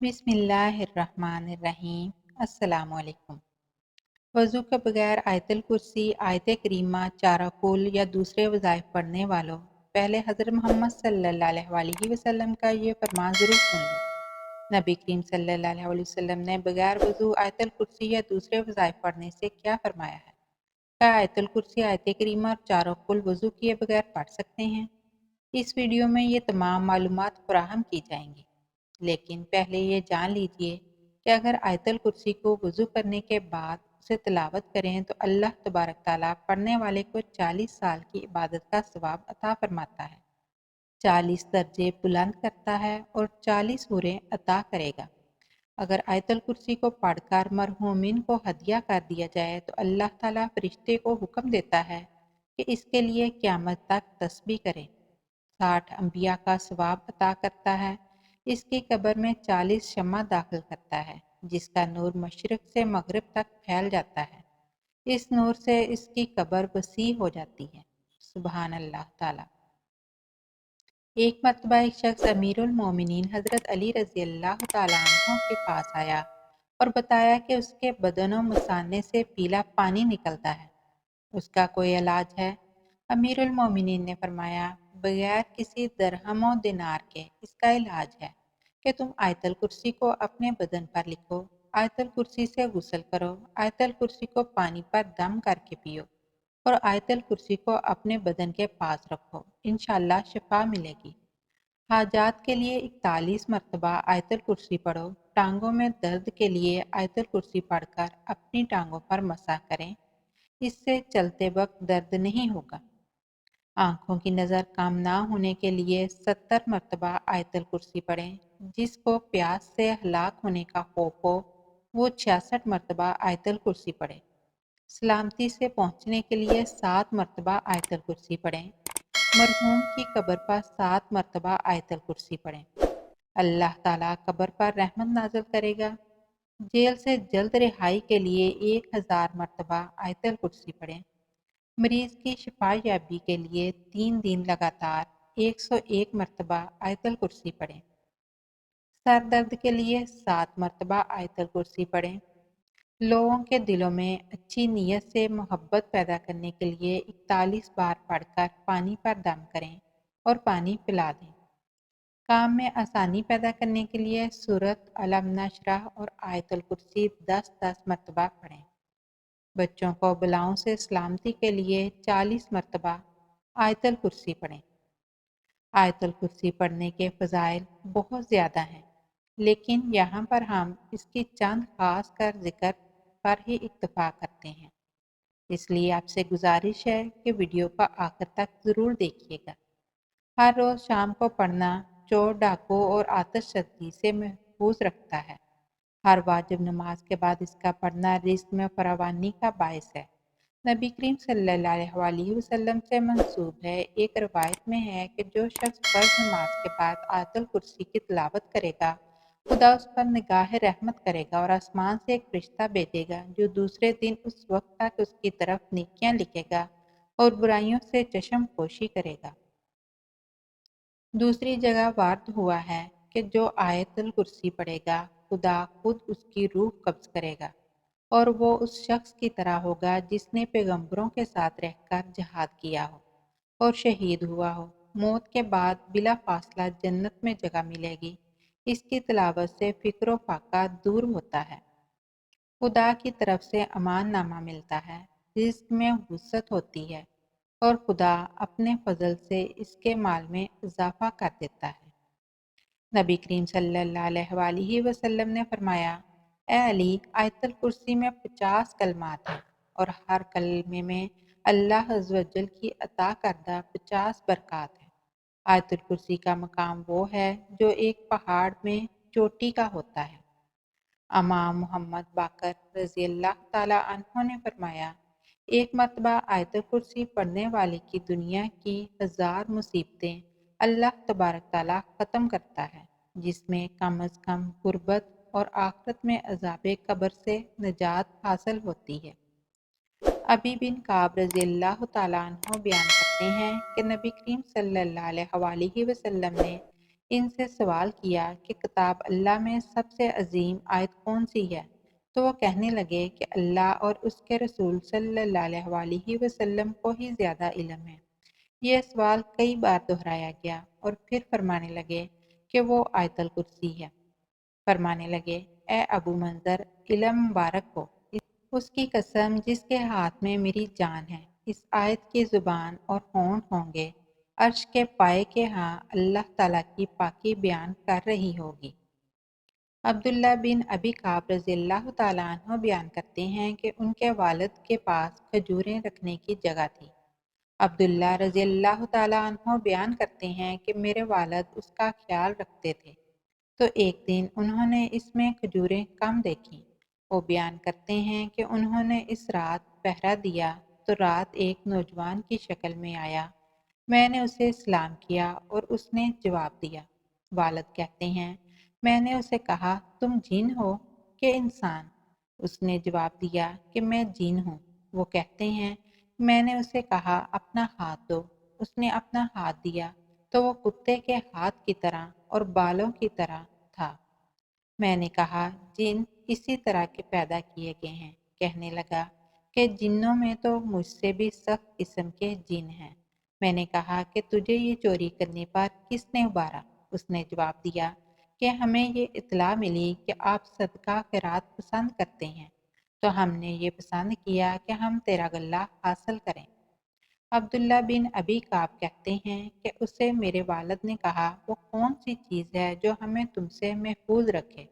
بسم اللہ الرحمن الرحیم۔ السلام علیکم۔ وضو کے بغیر آیت الکرسی، آیت کریمہ، چارقول یا دوسرے وظائف پڑھنے والوں، پہلے حضرت محمد صلی اللہ علیہ وسلم کا یہ فرمان ضرور سن لو۔ نبی کریم صلی اللہ علیہ وسلم نے بغیر وضو آیت الکرسی یا دوسرے وظائف پڑھنے سے کیا فرمایا ہے؟ کیا آیت الکرسی، آیت کریمہ اور چارقول وضو کیے بغیر پڑھ سکتے ہیں؟ اس ویڈیو میں یہ تمام معلومات فراہم کی جائیں گی، لیکن پہلے یہ جان لیجئے کہ اگر آیت الکرسی کو وضو کرنے کے بعد اسے تلاوت کریں تو اللہ تبارک تعالیٰ پڑھنے والے کو 40 سال کی عبادت کا ثواب عطا فرماتا ہے، 40 درجے بلند کرتا ہے اور 40 حوریں عطا کرے گا۔ اگر آیت الکرسی کو پڑھ کر مرحومین کو ہدیہ کر دیا جائے تو اللہ تعالیٰ فرشتے کو حکم دیتا ہے کہ اس کے لیے قیامت تک تسبیح کریں، 60 انبیاء کا ثواب عطا کرتا ہے۔ اس کی قبر میں 40 شمع داخل کرتا ہے جس کا نور مشرق سے مغرب تک پھیل جاتا ہے، اس نور سے اس کی قبر وسیع ہو جاتی ہے۔ سبحان اللہ تعالیٰ۔ ایک مرتبہ ایک شخص امیر المومنین حضرت علی رضی اللہ تعالیٰ عنہ کے پاس آیا اور بتایا کہ اس کے بدن و مثانے سے پیلا پانی نکلتا ہے، اس کا کوئی علاج ہے؟ امیر المومنین نے فرمایا، بغیر کسی درہم و دینار کے اس کا علاج ہے کہ تم آیت الکرسی کو اپنے بدن پر لکھو، آیت الکرسی سے غسل کرو، آیت الکرسی کو پانی پر دم کر کے پیو اور آیت الکرسی کو اپنے بدن کے پاس رکھو، انشاءاللہ شفا ملے گی۔ حاجات کے لیے 41 مرتبہ آیت الکرسی پڑھو، ٹانگوں میں درد کے لیے آیت الکرسی پڑھ کر اپنی ٹانگوں پر مسح کریں، اس سے چلتے وقت درد نہیں ہوگا۔ آنکھوں کی نظر کم نہ ہونے کے لیے 70 مرتبہ آیت الکرسی پڑھیں، جس کو پیاس سے ہلاک ہونے کا خوف ہو وہ 66 مرتبہ آیت الکرسی پڑھے۔ سلامتی سے پہنچنے کے لیے 7 مرتبہ آیت الکرسی پڑھیں، مرحوم کی قبر پر 7 مرتبہ آیت الکرسی پڑھیں، اللہ تعالیٰ قبر پر رحمت نازل کرے گا۔ جیل سے جلد رہائی کے لیے 1000 مرتبہ آیت الکرسی پڑھیں، مریض کی شفا یابی کے لیے 3 دن لگاتار 101 مرتبہ آیت الکرسی پڑھیں، سر درد کے لیے 7 مرتبہ آیت الکرسی پڑھیں، لوگوں کے دلوں میں اچھی نیت سے محبت پیدا کرنے کے لیے 41 بار پڑھ کر پانی پر دم کریں اور پانی پلا دیں، کام میں آسانی پیدا کرنے کے لیے سورۃ علم نشرح اور آیت الکرسی 10 مرتبہ پڑھیں، بچوں کو بلاؤں سے سلامتی کے لیے 40 مرتبہ آیت الکرسی پڑھیں۔ آیت الکرسی پڑھنے کے فضائل بہت زیادہ ہیں، لیکن یہاں پر ہم اس کی چند خاص کر ذکر پر ہی اکتفا کرتے ہیں، اس لیے آپ سے گزارش ہے کہ ویڈیو کا آخر تک ضرور دیکھیے گا۔ ہر روز شام کو پڑھنا چور ڈاکو اور آتش زدگی سے محفوظ رکھتا ہے۔ ہر واجب نماز کے بعد اس کا پڑھنا رزق میں فراوانی کا باعث ہے۔ نبی کریم صلی اللہ علیہ وسلم سے منسوب ہے، ایک روایت میں ہے کہ جو شخص فرض نماز کے بعد آیت الکرسی کی تلاوت کرے گا، خدا اس پر نگاہ رحمت کرے گا اور آسمان سے ایک فرشتہ بھیجے گا جو دوسرے دن اس وقت تک اس کی طرف نیکیاں لکھے گا اور برائیوں سے چشم پوشی کرے گا۔ دوسری جگہ وارد ہوا ہے کہ جو آیت الکرسی پڑھے گا، خدا خود اس کی روح قبض کرے گا اور وہ اس شخص کی طرح ہوگا جس نے پیغمبروں کے ساتھ رہ کر جہاد کیا ہو اور شہید ہوا ہو۔ موت کے بعد بلا فاصلہ جنت میں جگہ ملے گی، اس کی تلاوت سے فکر و فاقہ دور ہوتا ہے، خدا کی طرف سے امان نامہ ملتا ہے، رزق میں وسعت ہوتی ہے اور خدا اپنے فضل سے اس کے مال میں اضافہ کر دیتا ہے۔ نبی کریم صلی اللہ علیہ وسلم نے فرمایا، اے علی، آیت الکرسی میں 50 کلمات ہیں اور ہر کلمے میں اللہ عز و جل کی عطا کردہ 50 برکات ہیں۔ آیت الکرسی کا مقام وہ ہے جو ایک پہاڑ میں چوٹی کا ہوتا ہے۔ امام محمد باقر رضی اللہ تعالیٰ عنہ نے فرمایا، ایک مرتبہ آیت الکرسی پڑھنے والے کی دنیا کی 1000 مصیبتیں اللہ تبارک تعالیٰ ختم کرتا ہے، جس میں کم از کم غربت اور آخرت میں عذاب قبر سے نجات حاصل ہوتی ہے۔ ابی بن کعب رضی اللہ تعالیٰ عنہ بیان کرتے ہیں کہ نبی کریم صلی اللہ علیہ وسلم نے ان سے سوال کیا کہ کتاب اللہ میں سب سے عظیم آیت کون سی ہے، تو وہ کہنے لگے کہ اللہ اور اس کے رسول صلی اللہ علیہ وسلم کو ہی زیادہ علم ہے۔ یہ سوال کئی بار دہرایا گیا اور پھر فرمانے لگے کہ وہ آیت الکرسی ہے۔ فرمانے لگے، اے ابو منظر، علم مبارک ہو اس کی قسم جس کے ہاتھ میں میری جان ہے، اس آیت کی زبان اور ہونٹ ہوں گے، عرش کے پائے کے ہاں اللہ تعالیٰ کی پاکی بیان کر رہی ہوگی۔ عبداللہ بن ابی کعب رضی اللہ تعالیٰ عنہ بیان کرتے ہیں کہ ان کے والد کے پاس کھجوریں رکھنے کی جگہ تھی۔ عبداللہ رضی اللہ تعالیٰ عنہ بیان کرتے ہیں کہ میرے والد اس کا خیال رکھتے تھے، تو ایک دن انہوں نے اس میں کھجوریں کم دیکھیں۔ وہ بیان کرتے ہیں کہ انہوں نے اس رات پہرا دیا تو رات ایک نوجوان کی شکل میں آیا۔ میں نے اسے سلام کیا اور اس نے جواب دیا۔ والد کہتے ہیں، میں نے اسے کہا تم جن ہو کہ انسان؟ اس نے جواب دیا کہ میں جن ہوں۔ وہ کہتے ہیں، میں نے اسے کہا اپنا ہاتھ دو۔ اس نے اپنا ہاتھ دیا تو وہ کتے کے ہاتھ کی طرح اور بالوں کی طرح تھا۔ میں نے کہا جن اسی طرح کے پیدا کیے گئے ہیں۔ کہنے لگا کہ جنوں میں تو مجھ سے بھی سخت قسم کے جن ہیں۔ میں نے کہا کہ تجھے یہ چوری کرنے پر کس نے ابھارا؟ اس نے جواب دیا کہ ہمیں یہ اطلاع ملی کہ آپ صدقہ خیرات پسند کرتے ہیں، تو ہم نے یہ پسند کیا کہ ہم تیرا غلہ حاصل کریں۔ عبداللہ بن ابی کعب کہتے ہیں کہ اسے میرے والد نے کہا وہ کون سی چیز ہے جو ہمیں تم سے محفوظ رکھے؟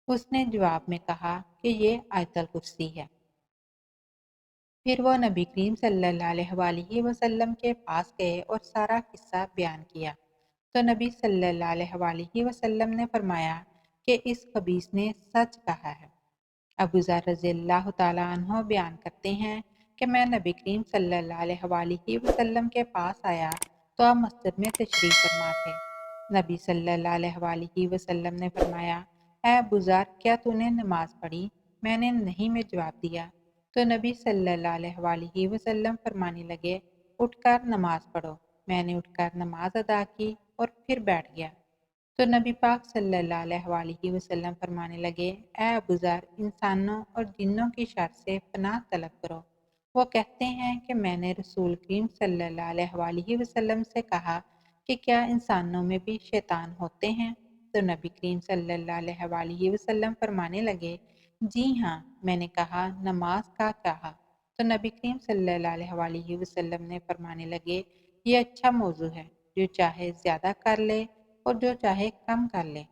اس نے جواب میں کہا کہ یہ آیت الکرسی ہے۔ پھر وہ نبی کریم صلی اللہ علیہ وسلم کے پاس گئے اور سارا قصہ بیان کیا، تو نبی صلی اللہ علیہ وسلم نے فرمایا کہ اس خبیث نے سچ کہا ہے۔ ابو ذر رضی اللہ تعالیٰ عنہ بیان کرتے ہیں کہ میں نبی کریم صلی اللہ علیہ وسلم کے پاس آیا تو آپ مسجد میں تشریف فرما تھے۔ نبی صلی اللہ علیہ وسلم نے فرمایا، اے ابو ذر، کیا تو نے نماز پڑھی؟ میں نے نہیں میں جواب دیا، تو نبی صلی اللہ علیہ وسلم فرمانے لگے، اٹھ کر نماز پڑھو۔ میں نے اٹھ کر نماز ادا کی اور پھر بیٹھ گیا، تو نبی پاک صلی اللہ علیہ وسلم فرمانے لگے، اے ابو ذر، انسانوں اور جنوں کی شر سے پناہ طلب کرو۔ وہ کہتے ہیں کہ میں نے رسول کریم صلی اللہ علیہ وسلم سے کہا کہ کیا انسانوں میں بھی شیطان ہوتے ہیں؟ تو نبی کریم صلی اللہ علیہ وسلم فرمانے لگے، جی ہاں۔ میں نے کہا نماز کا کہا؟ تو نبی کریم صلی اللہ علیہ وسلم نے فرمانے لگے، یہ اچھا موضوع ہے، جو چاہے زیادہ کر لے اور جو چاہے کم کر لے۔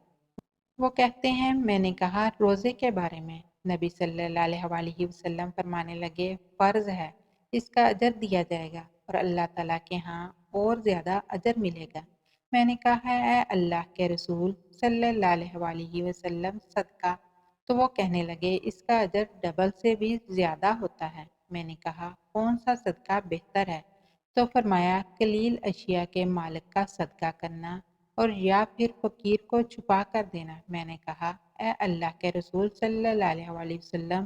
وہ کہتے ہیں، میں نے کہا روزے کے بارے میں؟ نبی صلی اللہ علیہ وسلم فرمانے لگے، فرض ہے، اس کا اجر دیا جائے گا اور اللہ تعالیٰ کے ہاں اور زیادہ اجر ملے گا۔ میں نے کہا، اے اللہ کے رسول صلی اللہ علیہ وسلم، صدقہ؟ تو وہ کہنے لگے، اس کا اجر ڈبل سے بھی زیادہ ہوتا ہے۔ میں نے کہا، کون سا صدقہ بہتر ہے؟ تو فرمایا، قلیل اشیاء کے مالک کا صدقہ کرنا اور یا پھر فقیر کو چھپا کر دینا۔ میں نے کہا، اے اللہ کے رسول صلی اللہ علیہ وسلم،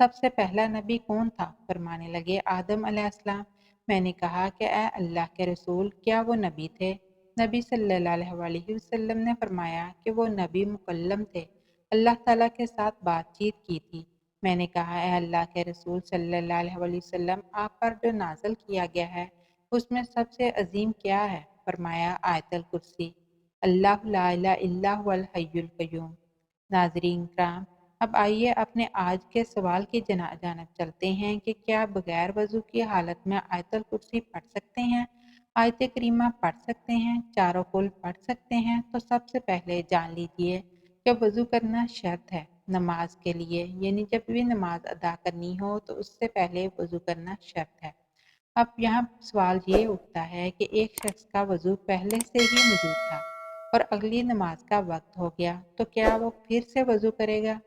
سب سے پہلا نبی کون تھا؟ فرمانے لگے، آدم علیہ السلام۔ میں نے کہا کہ اے اللہ کے رسول، کیا وہ نبی تھے؟ نبی صلی اللہ علیہ وسلم نے فرمایا کہ وہ نبی مکلم تھے، اللہ تعالیٰ کے ساتھ بات چیت کی تھی۔ میں نے کہا، اے اللہ کے رسول صلی اللہ علیہ وسلم، آپ پر جو نازل کیا گیا ہے اس میں سب سے عظیم کیا ہے؟ فرمایا، آیت الکرسی، اللہ لا الہ الا هو الحی القیوم۔ ناظرین کرام، اب آئیے اپنے آج کے سوال کی جانب چلتے ہیں کہ کیا بغیر وضو کی حالت میں آیت الکرسی پڑھ سکتے ہیں؟ آیت کریمہ پڑھ سکتے ہیں؟ چاروں کل پڑھ سکتے ہیں؟ تو سب سے پہلے جان لیجئے کہ وضو کرنا شرط ہے نماز کے لیے، یعنی جب بھی نماز ادا کرنی ہو تو اس سے پہلے وضو کرنا شرط ہے۔ اب یہاں سوال یہ اٹھتا ہے کہ ایک شخص کا وضو پہلے سے ہی موجود تھا اور اگلی نماز کا وقت ہو گیا، تو کیا وہ پھر سے وضو کرے گا؟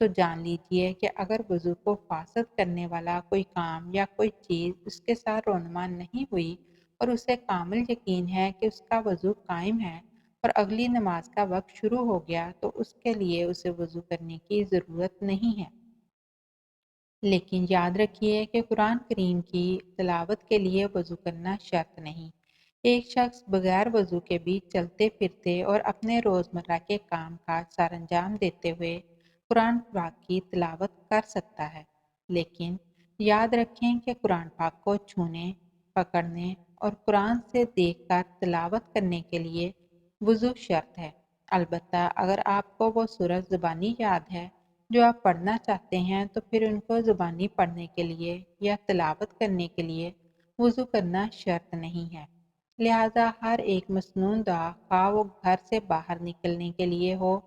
تو جان لیجئے کہ اگر وضو کو فاسد کرنے والا کوئی کام یا کوئی چیز اس کے ساتھ رونما نہیں ہوئی اور اسے کامل یقین ہے کہ اس کا وضو قائم ہے اور اگلی نماز کا وقت شروع ہو گیا، تو اس کے لیے اسے وضو کرنے کی ضرورت نہیں ہے۔ لیکن یاد رکھیے کہ قرآن کریم کی تلاوت کے لیے وضو کرنا شرط نہیں، ایک شخص بغیر وضو کے بھی چلتے پھرتے اور اپنے روزمرہ کے کام کاج سر انجام دیتے ہوئے قرآن پاک کی تلاوت کر سکتا ہے، لیکن یاد رکھیں کہ قرآن پاک کو چھونے، پکڑنے اور قرآن سے دیکھ کر تلاوت کرنے کے لیے وضو شرط ہے۔ البتہ اگر آپ کو وہ سورت زبانی یاد ہے جو آپ پڑھنا چاہتے ہیں تو پھر ان کو زبانی پڑھنے کے لیے یا تلاوت کرنے کے لیے وضو کرنا شرط نہیں ہے۔ لہٰذا ہر ایک مسنون دعا خواہ وہ گھر سے باہر نکلنے کے لیے ہو،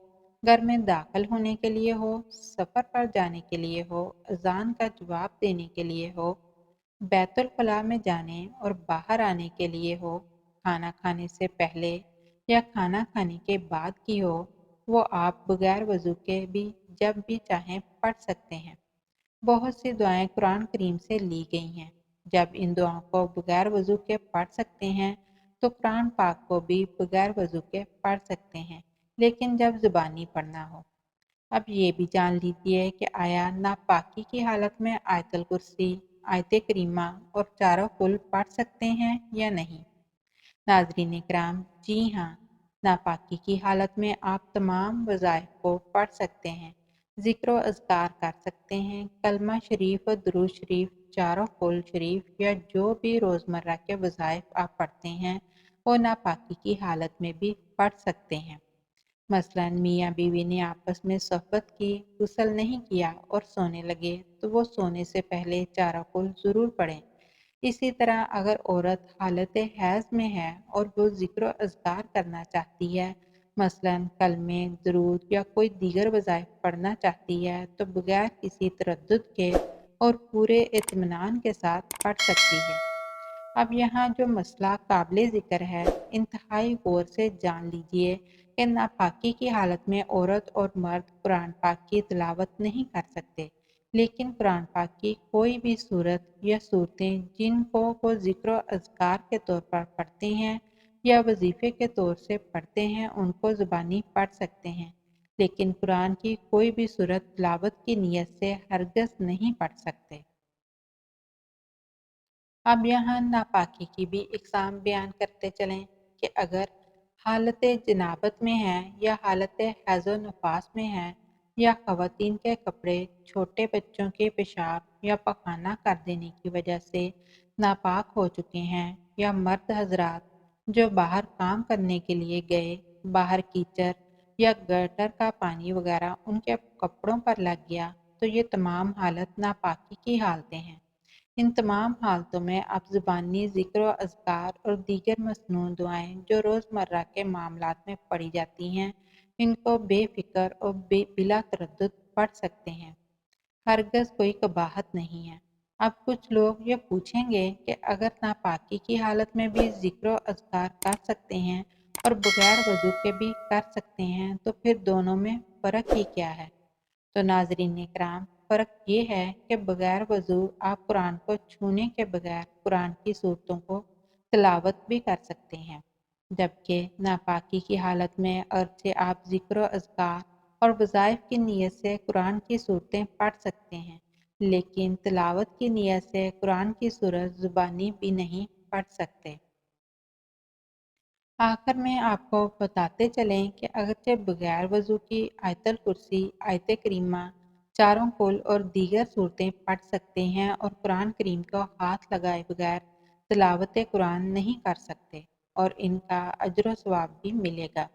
گھر میں داخل ہونے کے لیے ہو، سفر پر جانے کے لیے ہو، اذان کا جواب دینے کے لیے ہو، بیت الخلاء میں جانے اور باہر آنے کے لیے ہو، کھانا کھانے سے پہلے یا کھانا کھانے کے بعد کی ہو، وہ آپ بغیر وضو کے بھی جب بھی چاہیں پڑھ سکتے ہیں۔ بہت سی دعائیں قرآن کریم سے لی گئی ہیں۔ جب ان دعاؤں کو بغیر وضو کے پڑھ سکتے ہیں تو قرآن پاک کو بھی بغیر وضو کے پڑھ سکتے ہیں، لیکن جب زبانی پڑھنا ہو۔ اب یہ بھی جان لیجیے کہ آیا ناپاکی کی حالت میں آیت الکرسی، آیت کریمہ اور چاروں کل پڑھ سکتے ہیں یا نہیں؟ ناظرین کرام، جی ہاں، ناپاکی کی حالت میں آپ تمام وظائف کو پڑھ سکتے ہیں، ذکر و اذکار کر سکتے ہیں، کلمہ شریف و درود شریف، چاروں قول شریف یا جو بھی روزمرہ کے وظائف آپ پڑھتے ہیں وہ ناپاکی کی حالت میں بھی پڑھ سکتے ہیں۔ مثلاً میاں بیوی نے آپس میں صحبت کی، غسل نہیں کیا اور سونے لگے تو وہ سونے سے پہلے چارہ قول ضرور پڑھیں۔ اسی طرح اگر عورت حالت حیض میں ہے اور وہ ذکر و اذکار کرنا چاہتی ہے، مثلاً کلمے، درود یا کوئی دیگر وظائف پڑھنا چاہتی ہے تو بغیر کسی تردد کے اور پورے اطمینان کے ساتھ پڑھ سکتی ہے۔ اب یہاں جو مسئلہ قابل ذکر ہے، انتہائی غور سے جان لیجئے کہ ناپاکی کی حالت میں عورت اور مرد قرآن پاک کی تلاوت نہیں کر سکتے، لیکن قرآن پاک کی کوئی بھی صورت یا صورتیں جن کو وہ ذکر و اذکار کے طور پر پڑھتے ہیں یا وظیفے کے طور سے پڑھتے ہیں ان کو زبانی پڑھ سکتے ہیں، لیکن قرآن کی کوئی بھی صورت تلاوت کی نیت سے ہرگز نہیں پڑھ سکتے۔ اب یہاں ناپاکی کی بھی اقسام بیان کرتے چلیں کہ اگر حالت جنابت میں ہے یا حالت حیض و نفاس میں ہے یا خواتین کے کپڑے چھوٹے بچوں کے پیشاب یا پخانہ کر دینے کی وجہ سے ناپاک ہو چکے ہیں، یا مرد حضرات جو باہر کام کرنے کے لیے گئے، باہر کیچڑ یا گٹر کا پانی وغیرہ ان کے کپڑوں پر لگ گیا، تو یہ تمام حالت ناپاکی کی حالتیں ہیں۔ ان تمام حالتوں میں آپ زبانی ذکر و اذکار اور دیگر مسنون دعائیں جو روزمرہ کے معاملات میں پڑھی جاتی ہیں، ان کو بے فکر اور بلا تردد پڑھ سکتے ہیں۔ ہرگز کوئی قباحت نہیں ہے۔ اب کچھ لوگ یہ پوچھیں گے کہ اگر ناپاکی کی حالت میں بھی ذکر و اذکار کر سکتے ہیں اور بغیر وضو کے بھی کر سکتے ہیں تو پھر دونوں میں فرق ہی کیا ہے؟ تو ناظرین کرام، فرق یہ ہے کہ بغیر وضو آپ قرآن کو چھونے کے بغیر قرآن کی صورتوں کو تلاوت بھی کر سکتے ہیں، جبکہ ناپاکی کی حالت میں اگرچہ آپ ذکر و اذکار اور وظائف کی نیت سے قرآن کی صورتیں پڑھ سکتے ہیں، لیکن تلاوت کی نیت سے قرآن کی صورت زبانی بھی نہیں پڑھ سکتے۔ آخر میں آپ کو بتاتے چلیں کہ اگرچہ بغیر وضو کی آیت الکرسی، آیت کریمہ، چاروں کل اور دیگر صورتیں پڑھ سکتے ہیں اور قرآن کریم کو ہاتھ لگائے بغیر تلاوت قرآن نہیں کر سکتے اور ان کا اجر و ثواب بھی ملے گا،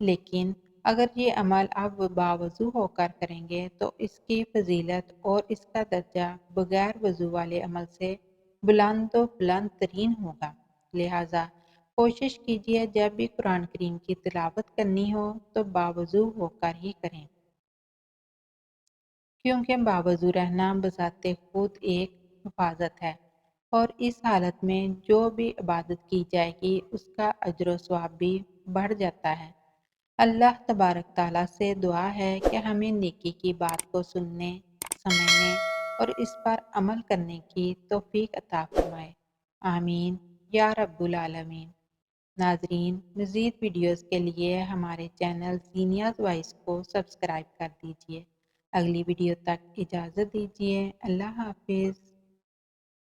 لیکن اگر یہ عمل آپ باوضو ہو کر کریں گے تو اس کی فضیلت اور اس کا درجہ بغیر وضو والے عمل سے بلند و بلند ترین ہوگا۔ لہٰذا کوشش کیجیے جب بھی قرآن کریم کی تلاوت کرنی ہو تو باوضو ہو کر ہی کریں، کیونکہ باوضو رہنا بذات خود ایک حفاظت ہے اور اس حالت میں جو بھی عبادت کی جائے گی اس کا اجر و ثواب بھی بڑھ جاتا ہے۔ اللہ تبارک تعالیٰ سے دعا ہے کہ ہمیں نیکی کی بات کو سننے، سمجھنے اور اس پر عمل کرنے کی توفیق عطا فرمائے، آمین یا رب العالمین۔ ناظرین، مزید ویڈیوز کے لیے ہمارے چینل زینیاز وائس کو سبسکرائب کر دیجیے۔ اگلی ویڈیو تک اجازت دیجیے۔ اللہ حافظ۔